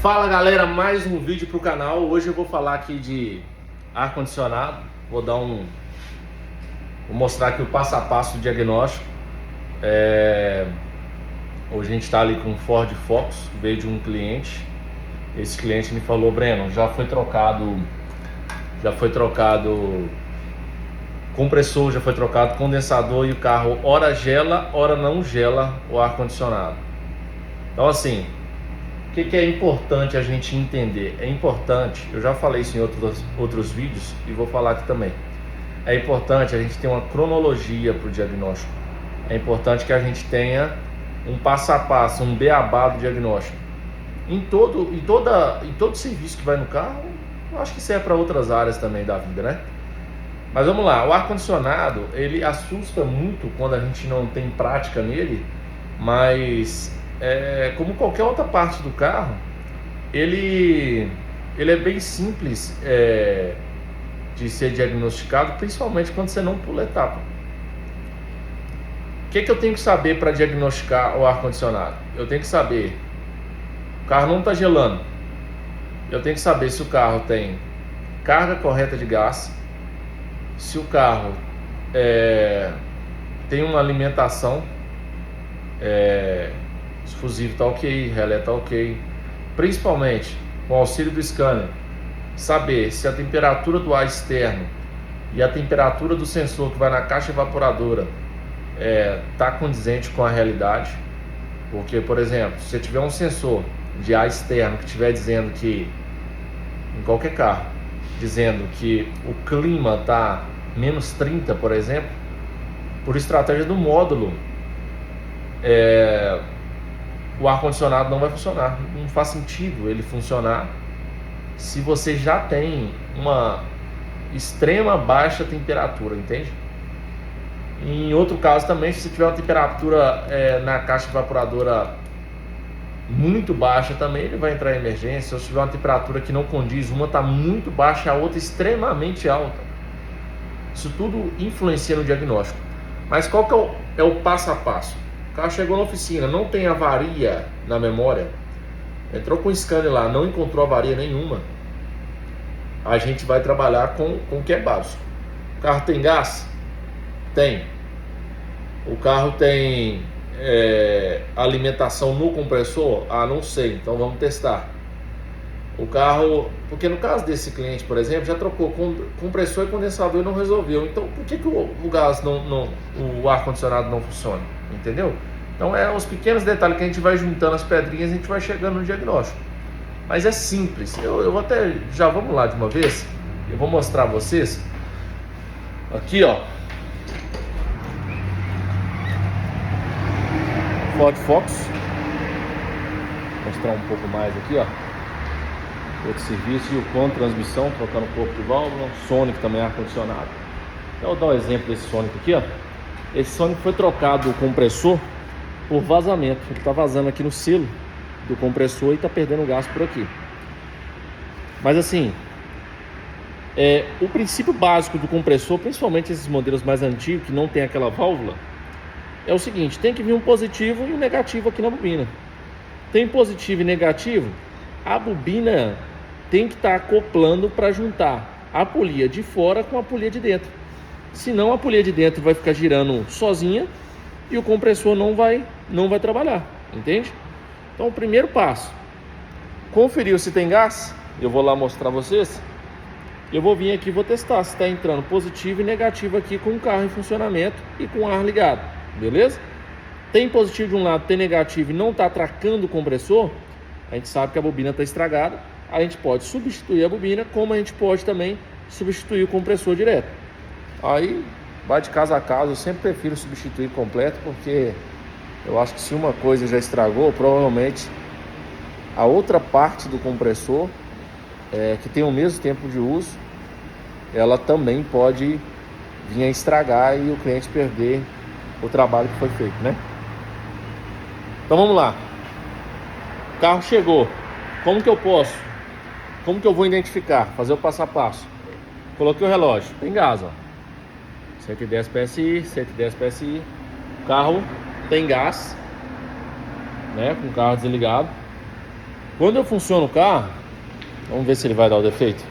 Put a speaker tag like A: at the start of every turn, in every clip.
A: Fala galera, mais um vídeo para o canal. Hoje eu vou falar aqui de ar-condicionado. Vou mostrar aqui o passo a passo do diagnóstico. Hoje a gente está ali com um Ford Focus, veio de um cliente. Esse cliente me falou: Breno, já foi trocado compressor, já foi trocado condensador e o carro ora gela, ora não gela o ar-condicionado. Então assim, o que é importante a gente entender? É importante, eu já falei isso em outros vídeos e vou falar aqui também. É importante a gente ter uma cronologia para o diagnóstico. É importante que a gente tenha um passo a passo, um beabá do diagnóstico. Em todo serviço que vai no carro, eu acho que isso é para outras áreas também da vida, né? Mas vamos lá, o ar-condicionado, ele assusta muito quando a gente não tem prática nele, mas como qualquer outra parte do carro, ele é bem simples de ser diagnosticado, principalmente quando você não pula etapa. O que eu tenho que saber para diagnosticar o ar-condicionado? Eu tenho que saber, o carro não está gelando, eu tenho que saber se o carro tem carga correta de gás, se o carro tem uma alimentação, o fusível está ok, relé está ok, principalmente com o auxílio do scanner, saber se a temperatura do ar externo e a temperatura do sensor que vai na caixa evaporadora está condizente com a realidade. Porque, por exemplo, se você tiver um sensor de ar externo que estiver dizendo que, em qualquer carro, dizendo que o clima está menos 30, por exemplo, por estratégia do módulo, o ar-condicionado não vai funcionar. Não faz sentido ele funcionar se você já tem uma extrema baixa temperatura, entende? Em outro caso também, se você tiver uma temperatura na caixa evaporadora muito baixa também, ele vai entrar em emergência. Ou se tiver uma temperatura que não condiz, uma está muito baixa, a outra extremamente alta. Isso tudo influencia no diagnóstico. Mas qual que é o passo a passo? O carro chegou na oficina, não tem avaria na memória, entrou com o scanner lá, não encontrou avaria nenhuma, a gente vai trabalhar com o que é básico. O carro tem gás? Tem. O carro tem alimentação no compressor? Ah, não sei, então vamos testar. O carro, porque no caso desse cliente, por exemplo, já trocou compressor e condensador e não resolveu. Então, por que o gás o ar-condicionado não funciona? Entendeu? Então, os pequenos detalhes que a gente vai juntando as pedrinhas, a gente vai chegando no diagnóstico. Mas é simples. Eu vou até, já vamos lá de uma vez. Eu vou mostrar a vocês. Aqui, ó. Ford Focus. Vou mostrar um pouco mais aqui, ó. Outro serviço, e o com transmissão, trocando corpo de válvula, Sonic também ar-condicionado. Então, eu vou dar um exemplo desse Sonic aqui, ó. Esse Sonic foi trocado o compressor por vazamento. Ele está vazando aqui no selo do compressor e está perdendo gás por aqui. Mas assim, o princípio básico do compressor, principalmente esses modelos mais antigos que não tem aquela válvula, é o seguinte: tem que vir um positivo e um negativo aqui na bobina. Tem positivo e negativo, a bobina tem que estar acoplando para juntar a polia de fora com a polia de dentro. Senão a polia de dentro vai ficar girando sozinha e o compressor não vai trabalhar, entende? Então o primeiro passo, conferiu se tem gás. Eu vou lá mostrar vocês. Eu vou vir aqui e vou testar se está entrando positivo e negativo aqui com o carro em funcionamento e com o ar ligado, beleza? Tem positivo de um lado, tem negativo e não está atracando o compressor, a gente sabe que a bobina está estragada. A gente pode substituir a bobina, como a gente pode também substituir o compressor direto. Aí vai de casa a casa. Eu sempre prefiro substituir completo, porque eu acho que se uma coisa já estragou, provavelmente a outra parte do compressor, que tem o mesmo tempo de uso, ela também pode vir a estragar e o cliente perder o trabalho que foi feito, né? Então vamos lá. O carro chegou. Como que eu vou identificar? Fazer o passo a passo. Coloquei o relógio, tem gás, ó. 110 PSI, 110 PSI. O carro tem gás, né? Com o carro desligado. Quando eu funciono o carro, vamos ver se ele vai dar o defeito.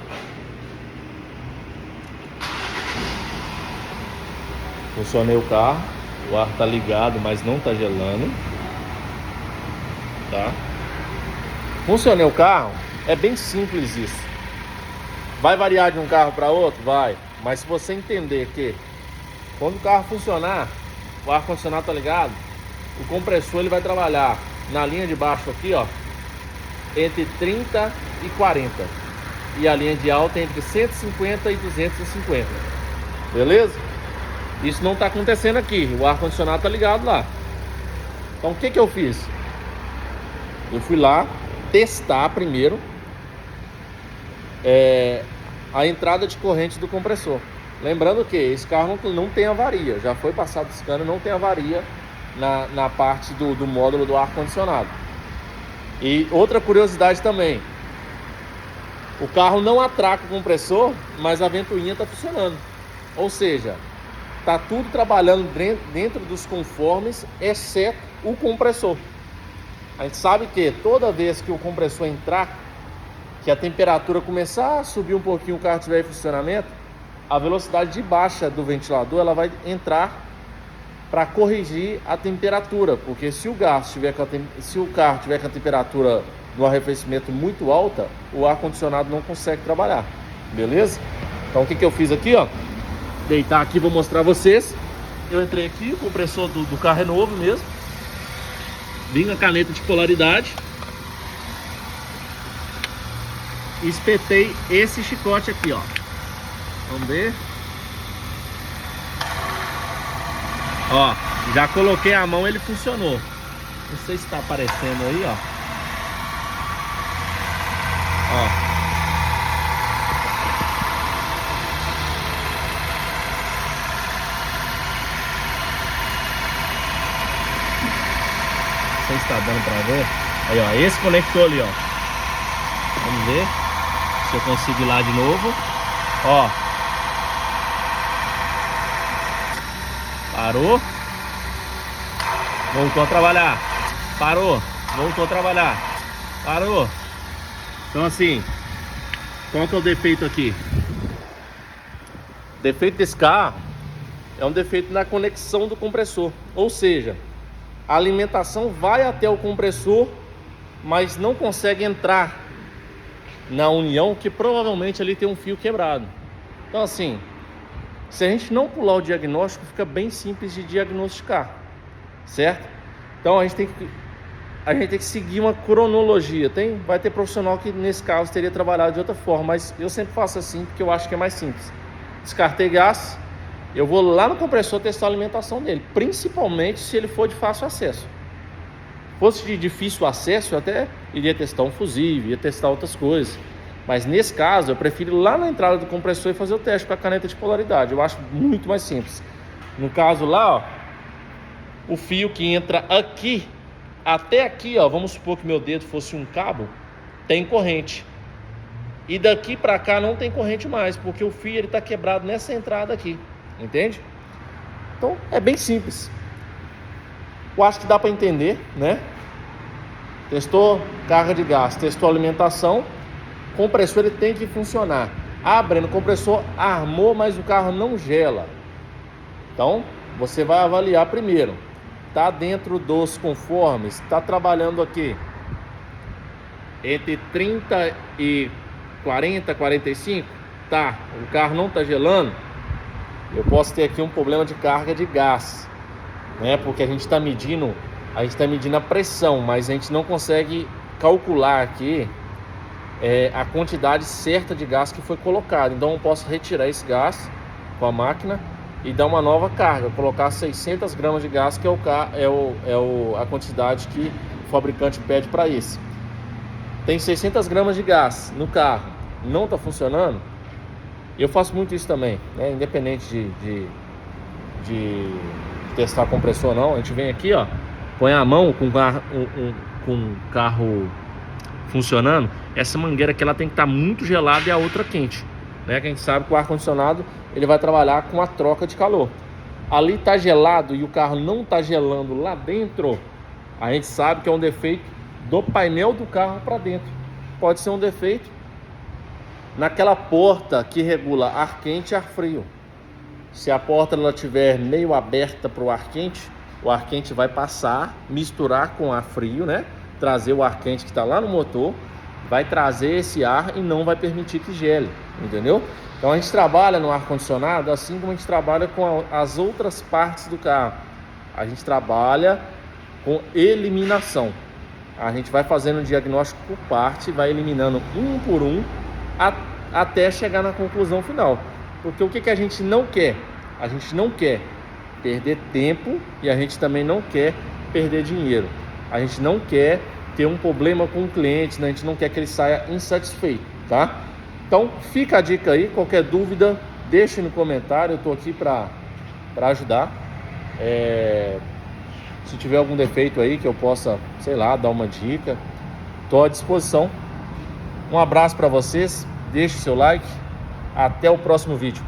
A: Funcionei o carro, o ar tá ligado, mas não tá gelando, tá? Funcionei o carro, é bem simples isso. Vai variar de um carro para outro? Vai. Mas se você entender que quando o carro funcionar, o ar-condicionado tá ligado, o compressor ele vai trabalhar na linha de baixo aqui, ó, entre 30 e 40. E a linha de alta entre 150 e 250. Beleza? Isso não tá acontecendo aqui. O ar-condicionado tá ligado lá. Então o que que eu fiz? Eu fui lá testar primeiro a entrada de corrente do compressor. Lembrando que esse carro não tem avaria. Já foi passado esse cano, não tem avaria na parte do módulo do ar-condicionado. E outra curiosidade também. O carro não atraca o compressor, mas a ventoinha está funcionando. Ou seja, está tudo trabalhando dentro dos conformes, exceto o compressor. A gente sabe que toda vez que o compressor entrar, que a temperatura começar a subir um pouquinho, o carro estiver em funcionamento, a velocidade de baixa do ventilador ela vai entrar para corrigir a temperatura, porque se o carro tiver com a temperatura do arrefecimento muito alta, o ar condicionado não consegue trabalhar, beleza? Então o que eu fiz aqui, ó, deitar aqui, vou mostrar a vocês. Eu entrei aqui, o compressor do carro é novo mesmo, vim com a caneta de polaridade e espetei esse chicote aqui, ó. Vamos ver. Ó, já coloquei a mão, ele funcionou. Não sei se está aparecendo aí, ó. Ó. Não sei se está dando para ver. Aí, ó, esse conector ali, ó. Vamos ver se eu consigo ir lá de novo. Ó. Parou. Voltou a trabalhar. Parou. Voltou a trabalhar. Parou. Então assim, qual que é o defeito aqui? O defeito desse carro é um defeito na conexão do compressor. Ou seja, a alimentação vai até o compressor, mas não consegue entrar na união, que provavelmente ali tem um fio quebrado. Então assim, se a gente não pular o diagnóstico, fica bem simples de diagnosticar, certo? Então a gente tem que seguir uma cronologia. Vai ter profissional que nesse caso teria trabalhado de outra forma, mas eu sempre faço assim porque eu acho que é mais simples. Descartei gás, eu vou lá no compressor testar a alimentação dele, principalmente se ele for de fácil acesso. Se fosse de difícil acesso, eu até iria testar um fusível, ia testar outras coisas. Mas nesse caso, eu prefiro ir lá na entrada do compressor e fazer o teste com a caneta de polaridade. Eu acho muito mais simples. No caso lá, ó, o fio que entra aqui, até aqui, ó, vamos supor que meu dedo fosse um cabo, tem corrente. E daqui para cá não tem corrente mais, porque o fio ele está quebrado nessa entrada aqui. Entende? Então, é bem simples. Eu acho que dá para entender, né? Testou carga de gás, testou alimentação. Compressor ele tem que funcionar. Breno, o compressor armou, mas o carro não gela. Então, você vai avaliar primeiro. Tá dentro dos conformes, tá trabalhando aqui entre 30 e 40, 45, tá? O carro não tá gelando. Eu posso ter aqui um problema de carga de gás, né? Porque a gente está medindo a pressão, mas a gente não consegue calcular aqui a quantidade certa de gás que foi colocado. Então eu posso retirar esse gás com a máquina e dar uma nova carga, colocar 600 gramas de gás, que a quantidade que o fabricante pede para esse. Tem 600 gramas de gás no carro, não está funcionando. Eu faço muito isso também, né? Independente de testar compressor ou não, a gente vem aqui, ó, põe a mão com o carro funcionando. Essa mangueira aqui ela tem que estar muito gelada e a outra quente, né? Que a gente sabe que o ar-condicionado ele vai trabalhar com a troca de calor. Ali tá gelado e o carro não tá gelando lá dentro, a gente sabe que é um defeito do painel do carro para dentro. Pode ser um defeito naquela porta que regula ar quente e ar frio. Se a porta ela estiver meio aberta para o ar quente vai passar, misturar com ar frio, né? Trazer o ar quente que está lá no motor, vai trazer esse ar e não vai permitir que gele, entendeu? Então a gente trabalha no ar-condicionado assim como a gente trabalha com as outras partes do carro. A gente trabalha com eliminação. A gente vai fazendo o diagnóstico por parte, vai eliminando um por um até chegar na conclusão final. Porque o que a gente não quer? A gente não quer perder tempo e a gente também não quer perder dinheiro. A gente não quer ter um problema com o cliente, né? A gente não quer que ele saia insatisfeito, tá? Então fica a dica aí, qualquer dúvida deixe no comentário, eu estou aqui para ajudar. Se tiver algum defeito aí que eu possa, sei lá, dar uma dica, estou à disposição. Um abraço para vocês, deixe seu like, até o próximo vídeo.